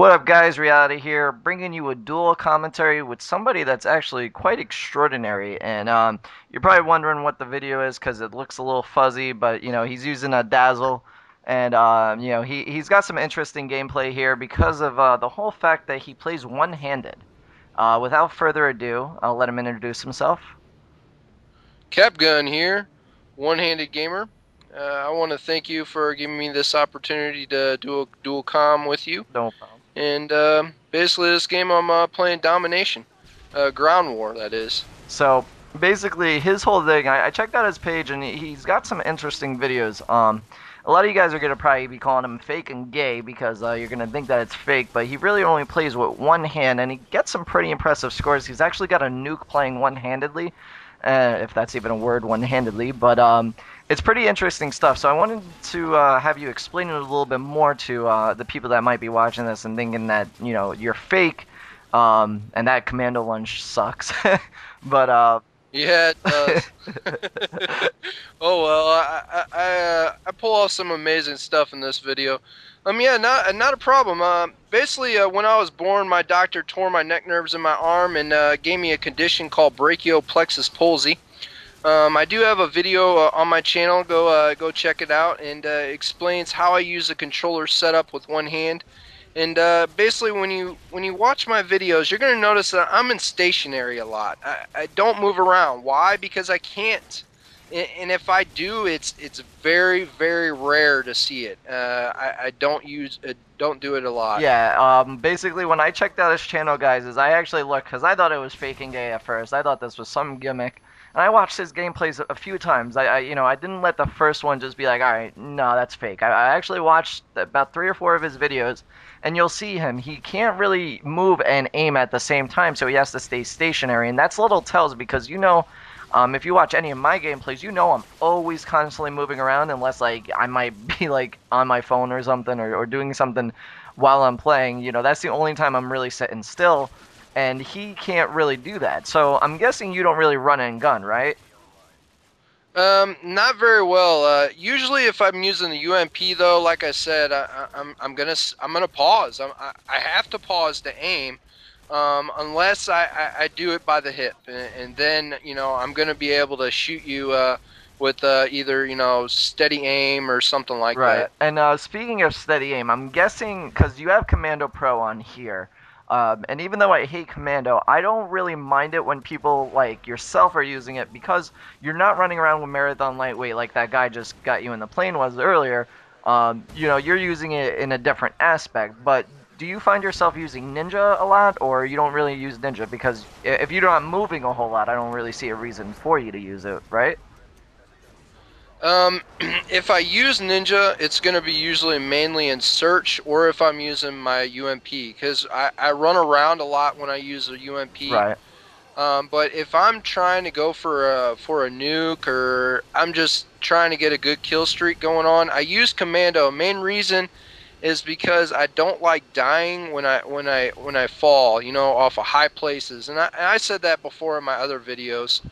What up, guys? Reality here, bringing you a dual commentary with somebody that's actually quite extraordinary. And you're probably wondering what the video is because it looks a little fuzzy, but he's using a Dazzle, and he's got some interesting gameplay here because of the whole fact that he plays one-handed. Without further ado, I'll let him introduce himself. Capgun here, one-handed gamer. I want to thank you for giving me this opportunity to do a dual com with you. No problem. And basically, this game I'm playing domination, ground war. That is. So basically, his whole thing, I checked out his page, and he's got some interesting videos. A lot of you guys are gonna probably be calling him fake and gay because you're gonna think that it's fake, but he really only plays with one hand, and he gets some pretty impressive scores. He's actually got a nuke playing one-handedly, if that's even a word, one-handedly. But it's pretty interesting stuff. So I wanted to have you explain it a little bit more to the people that might be watching this and thinking that you're fake, and that commando lunge sucks. But Yeah, it does. Oh well, I pull off some amazing stuff in this video. Yeah, not a problem. Basically, when I was born, my doctor tore my neck nerves in my arm and gave me a condition called brachial plexus palsy. I do have a video on my channel. Go check it out, and explains how I use the controller setup with one hand. And basically, when you watch my videos, you're gonna notice that I'm in stationary a lot. I don't move around. Why? Because I can't. And if I do, it's very rare to see it. I don't do it a lot. yeah, basically when I checked out his channel, guys, is I actually looked because I thought it was fake and gay at first. I thought this was some gimmick. And I watched his gameplays a few times. I didn't let the first one just be like, all right, no, that's fake. I actually watched about 3 or 4 of his videos, and you'll see him. He can't really move and aim at the same time, so he has to stay stationary. And that's little tells because if you watch any of my gameplays, I'm always constantly moving around unless like I might be like on my phone or something or doing something while I'm playing. That's the only time I'm really sitting still, and he can't really do that. So I'm guessing you don't really run and gun, right? Not very well. Usually, if I'm using the UMP, though, like I said, I'm gonna pause. I have to pause to aim, unless I do it by the hip, and then I'm gonna be able to shoot you with either steady aim or something like Right. that. And speaking of steady aim, I'm guessing because you have Commando Pro on here, and even though I hate Commando, I don't really mind it when people like yourself are using it because you're not running around with Marathon Lightweight like that guy just got you in the plane was earlier. You're using it in a different aspect. But do you find yourself using Ninja a lot, or you don't really use Ninja? Because if you're not moving a whole lot, I don't really see a reason for you to use it, right? If I use Ninja, it's going to be usually mainly in search, or if I'm using my UMP, because I run around a lot when I use a UMP. Right. But if I'm trying to go for a nuke, or I'm just trying to get a good kill streak going on, I use Commando. Main reason is because I don't like dying when I fall, off of high places. And I said that before in my other videos.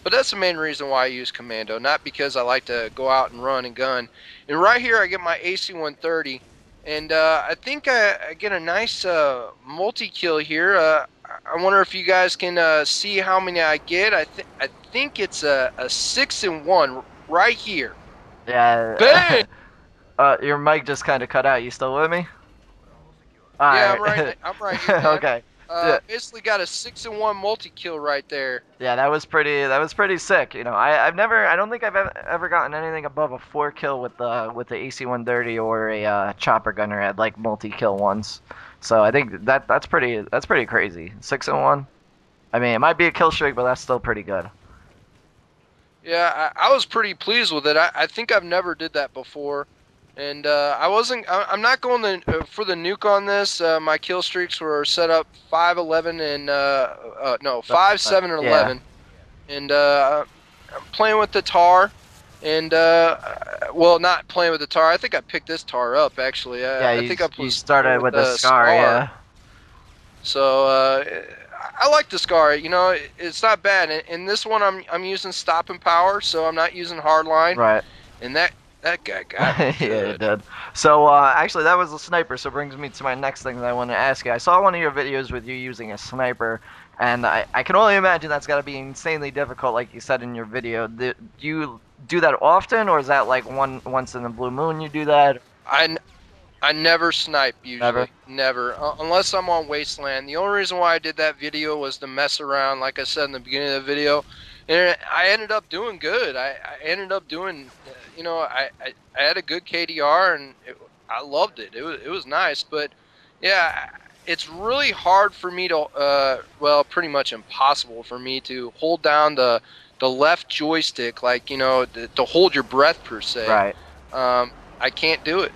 But that's the main reason why I use Commando, not because I like to go out and run and gun. And right here I get my AC-130, and I think I get a nice multi-kill here. I wonder if you guys can see how many I get. I think it's a 6-1 right here. Yeah. Bang! Your mic just kind of cut out. You still with me? All Yeah, right. I'm right here, man. Okay. Yeah. Basically got a 6-1 multi-kill right there. Yeah, that was pretty sick. I don't think I've ever gotten anything above a 4 kill with the AC-130 or a chopper gunner at like multi-kill ones. So I think that's pretty crazy. 6-1. I mean, it might be a kill streak, but that's still pretty good. Yeah, I was pretty pleased with it. I think I've never did that before. And I wasn't. I'm not going for the nuke on this. My kill streaks were set up 5, 11, and no, 5, 7, and Yeah. 11. And I'm playing with the tar, and well, not playing with the tar. I think I picked this tar up actually. Yeah, I think I you was playing started with with the the scar, scar. yeah. So I like the scar. It's not bad. In this one, I'm using stop and power, so I'm not using hardline, Right. and That guy got me Yeah, it good. did. So actually, that was a sniper. So brings me to my next thing that I want to ask you. I saw one of your videos with you using a sniper, and I can only imagine that's got to be insanely difficult, like you said in your video. Do you do that often, or is that like once in a blue moon you do that? I I never snipe Never. usually, never, unless I'm on Wasteland. The only reason why I did that video was to mess around, like I said in the beginning of the video, and I ended up doing good. I ended up doing, I had a good KDR and I loved it. It was nice, but yeah, it's really hard for me to, well, pretty much impossible for me to hold down the left joystick, like to hold your breath per se. Right. Um, I can't do it.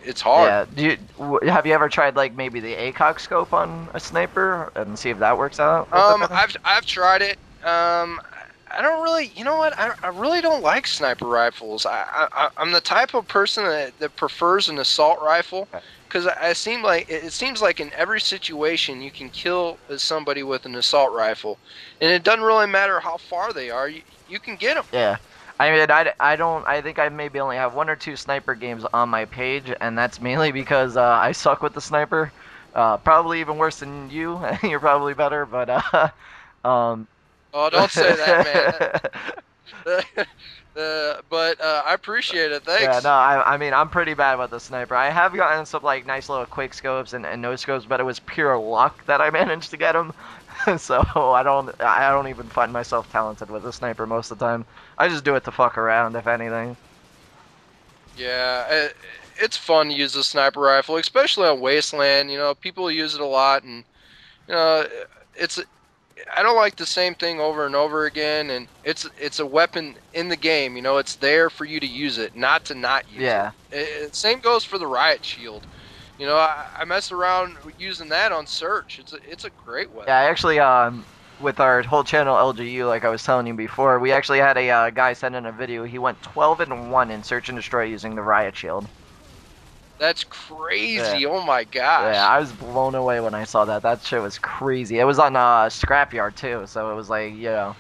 It's hard. Yeah. Have you ever tried like maybe the ACOG scope on a sniper and see if that works out a little bit better? I've tried it. I don't really, you know what? I really don't like sniper rifles. I'm the type of person that prefers an assault rifle Okay. because it seems like in every situation you can kill somebody with an assault rifle, and it doesn't really matter how far they are. You can get them. Yeah. I mean, I don't. I think I maybe only have one or two sniper games on my page, and that's mainly because I suck with the sniper. Probably even worse than you. You're probably better, but um. Oh, don't say that, man. But I appreciate it. Yeah, no, Thanks. I mean, I'm pretty bad with the sniper. I have gotten some like nice little quick scopes and no scopes, but it was pure luck that I managed to get them. So I don't even find myself talented with a sniper most of the time. I just do it to fuck around, if anything. Yeah, it's fun to use the sniper rifle, especially on Wasteland. People use it a lot, and you know, it's I don't like the same thing over and over again. And it's a weapon in the game. It's there for you to use it, not to not use it. Yeah, Same goes for the riot shield. I messed around using that on search. It's a great yeah. weapon. I actually with our whole channel LGU, like I was telling you before, we actually had a guy send in a video. He went 12-1 in search and destroy using the riot shield. That's Yeah. crazy. Oh my Yeah, gosh. I was blown away when I saw that. That shit was crazy. It was on Scrapyard too, so it was like, Yeah,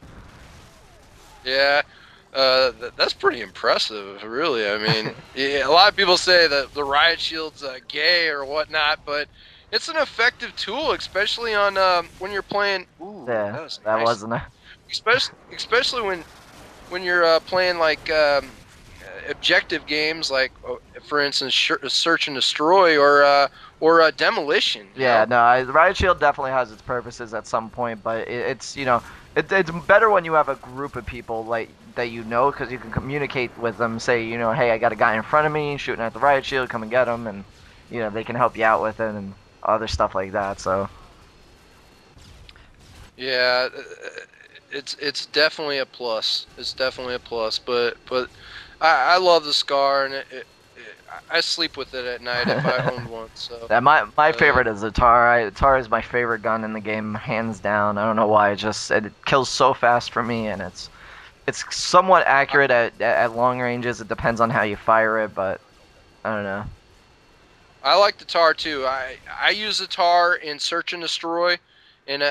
that's pretty impressive, really. I mean, yeah, a lot of people say that the riot shield's gay or whatnot, but it's an effective tool, especially on when you're playing. Ooh, yeah, that was that nice. wasn't a, Especially when you're playing like objective games, like for instance, search and destroy or demolition. yeah, no, the riot shield definitely has its purposes at some point, but it's better when you have a group of people like that because you can communicate with them. Say, hey, I got a guy in front of me shooting at the riot shield, come and get him, and they can help you out with it and other stuff like that. So Yeah, it's definitely a plus. It's definitely a plus. But I love the Scar, and I sleep with it at night if I owned one. So yeah, my uh, favorite is the Tar. Tar is my favorite gun in the game, hands down. I don't know why. It kills so fast for me, and it's somewhat I, accurate at long ranges. It depends on how you fire it, but I don't know. I like the Tar too. I use the Tar in Search and Destroy, and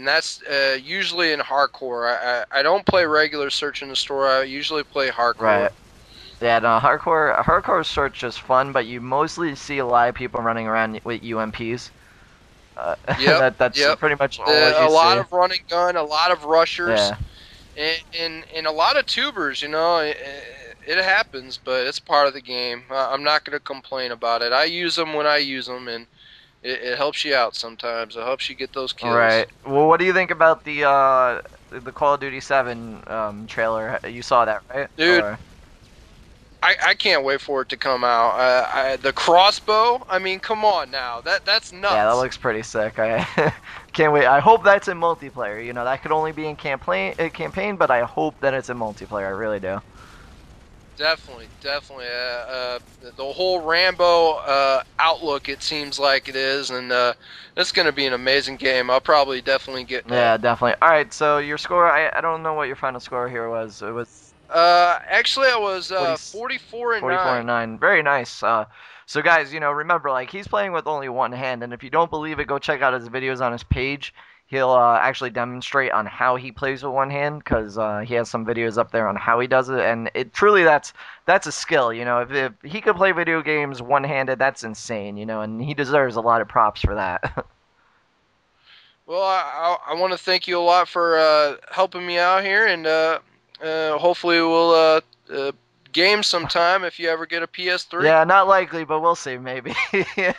that's usually in hardcore. I don't play regular Search and Destroy. I usually play hardcore. Right. Yeah, no, hardcore search is fun, but you mostly see a lot of people running around with UMPs. Yep, That's yep. pretty much all A you lot see. of running gun, a lot of rushers, Yeah. and a lot of tubers. It happens, but it's part of the game. I'm not going to complain about it. I use them when I use them, and it helps you out sometimes. It helps you get those All kills. right. Well, what do you think about the Call of Duty 7 trailer? You saw that, right? Dude, Or I can't wait for it to come out. The crossbow, I mean, come on now. That's yeah, that nuts. looks pretty sick. I can't wait. I hope that's in multiplayer. That could only be in campaign, but I hope that it's in multiplayer. I really do. Definitely, definitely. The whole Rambo outlook, it seems like it is, and it's going to be an amazing game. I'll probably definitely get that. Yeah, definitely. All right, so your score, I don't know what your final score here was. It was Actually, I was 40, 44 and 44 and 9. 9. Very nice. So guys, remember, like, he's playing with only one hand, and if you don't believe it, go check out his videos on his page. he'll actually demonstrate on how he plays with one hand because he has some videos up there on how he does it, and it truly that's a skill. If he could play video games one-handed, that's insane. And he deserves a lot of props for that. Well, I want to thank you a lot for helping me out here, and hopefully we'll game sometime if you ever get a PS3. Yeah, not likely, but we'll see, maybe. Yeah.